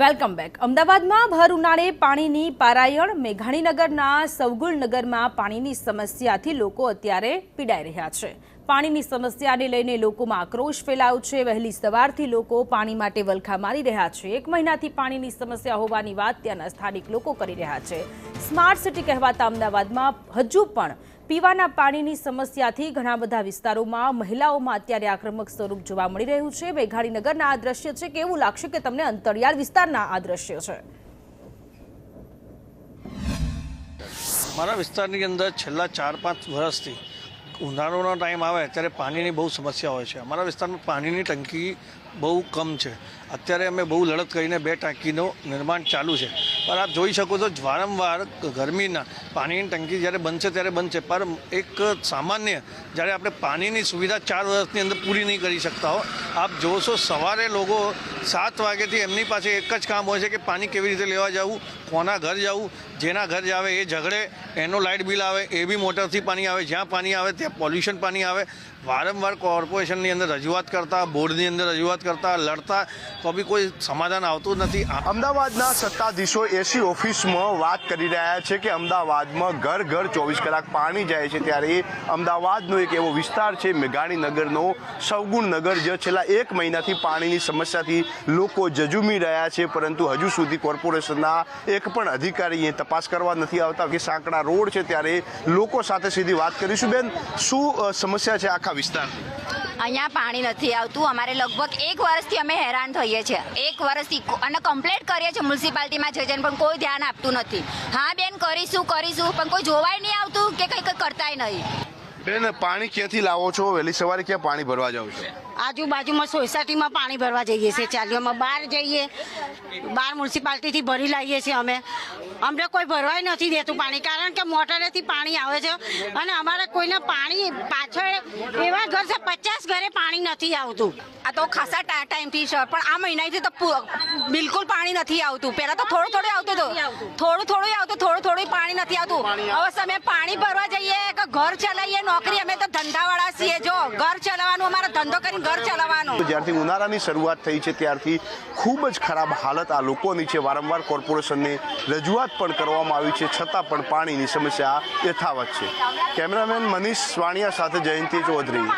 Welcome back. અમદાવાદમાં ભર ઉનાળે પાણીની પારાયણ। મેઘાણીનગરના સવગુણનગરમાં પાણીની સમસ્યાથી લોકો અત્યારે પીડાઈ રહ્યા છે। પાણીની સમસ્યાને લઈને લોકોમાં આક્રોશ ફેલાયો છે। વહેલી સવારથી લોકો પાણી માટે વલખા મારી રહ્યા છે। એક મહિનાથી પાણીની સમસ્યા હોવાની વાત ત્યાંના સ્થાનિક લોકો કરી રહ્યા છે। સ્માર્ટ સિટી કહેવાતા અમદાવાદમાં હજુ પણ પીવાના પાણીની સમસ્યાથી ઘણા બધા વિસ્તારોમાં મહિલાઓમાં અત્યારે આક્રમક સ્વરૂપ જોવા મળી રહ્યું છે। મેઘાણીનગરના આ દ્રશ્ય છે કે એવું લાગશે કે તમને અંતરિયાળ વિસ્તારના આ દ્રશ્ય છે। મારા વિસ્તારની અંદર છેલ્લા 4-5 વર્ષથી ઉનાળાનો ટાઈમ આવે ત્યારે પાણીની બહુ સમસ્યા હોય છે। અમારા વિસ્તારમાં પાણીની ટંકી બહુ કમ છે। અત્યારે અમે બહુ લડત કરીને 2 ટાંકીનું નિર્માણ ચાલુ છે, પણ આપ જોઈ શકો છો વારંવાર ગરમીના પાણીની ટંકી જ્યારે બનશે ત્યારે બનશે, પણ એક સામાન્ય જ્યારે આપણે પાણીની સુવિધા 4 વર્ષની અંદર પૂરી નહીં કરી શકતા હો। આપ જોશો સવારે લોકો 7 વાગ્યાથી એમની પાસે એક જ કામ હોય છે કે પાણી કેવી રીતે લેવા જવું, કોના ઘર જવું, જેના ઘર જાવે એ ઝઘડે, એનો લાઇટ બિલ આવે એ બી મોટરથી પાણી આવે, જ્યાં પાણી આવે ત્યાં પોલ્યુશન પાણી આવે। વારંવાર કોર્પોરેશનની અંદર રજૂઆત કરતા, બોર્ડની અંદર રજૂઆત કરતા, લડતા તો બી કોઈ સમાધાન આવતું નથી। અમદાવાદના સત્તાધીશો એસી ઓફિસમાં વાત કરી રહ્યા છે કે અમદાવાદમાં ઘર ઘર 24 કલાક પાણી જાય છે, ત્યારે અમદાવાદનો એક એવો વિસ્તાર છે મેઘાણીનગરનો સવગુણનગર, જે છેલ્લા 1 મહિનાથી પાણીની સમસ્યાથી લોકો ઝઝૂમી રહ્યા છે, પરંતુ હજુ સુધી કોર્પોરેશનના એક પણ અધિકારી તપાસ કરવા નથી આવતા। કે સાંકડા રોડ છે, ત્યારે લોકો સાથે સીધી વાત કરીશું। બેન, શું સમસ્યા છે આખા વિસ્તાર? અહીંયા પાણી નથી આવતું। અમારે લગભગ 1 વર્ષથી અમે હેરાન થઈએ છીએ, 1 વર્ષથી, અને કમ્પ્લેન્ટ કરીએ છીએ મ્યુનિસિપાલિટીમાં જઈને, પણ કોઈ ધ્યાન આપતું નથી। હા બેન, કરીશું પણ કોઈ જોવાય નહીં આવતું કે કંઈ કરતાય નહીં। બેન, પાણી ક્યાંથી લાવો છો? વહેલી સવારે ક્યાં પાણી ભરવા જાવ છો? આજુબાજુમાં સોસાયટીમાં પાણી ભરવા જઈએ છીએ, ચાલીઓમાં બહાર જઈએ, બહાર મ્યુનિસિપાલિટીથી ભરી લાવીએ છીએ અમે। અમને કોઈ ભરવાય નથી દેતું પાણી, કારણ કે મોટરેથી પાણી આવે છે અને અમારે કોઈને પાણી પાછળ એવા ઘર છે 50 ઘરે પાણી નથી આવતું। આ તો ખાસા ટાઈમથી છે, પણ આ મહિનાથી તો બિલકુલ પાણી નથી આવતું। પહેલાં તો થોડું આવતું હતું, થોડું પાણી નથી આવતું। હવે અમે પાણી ભરવા જઈએ કે ઘર ચલાવીએ, નોકરી, અમે તો ધંધાવાળા છીએ। જો ઘર ચલાવવાનું, અમારો ધંધો કરીને ઘર ચલાવવાનું। જ્યારથી ઉનાળાની શરૂઆત થઈ છે ત્યારથી ખૂબ જ ખરાબ હાલત આ લોકોની છે। વારંવાર કોર્પોરેશનને રજૂઆત પણ કરવામાં આવી છે, છતાં પણ પાણીની સમસ્યા યથાવત છે। કેમેરામેન મનીષ વાણિયા સાથે જયંતિ ચૌધરી।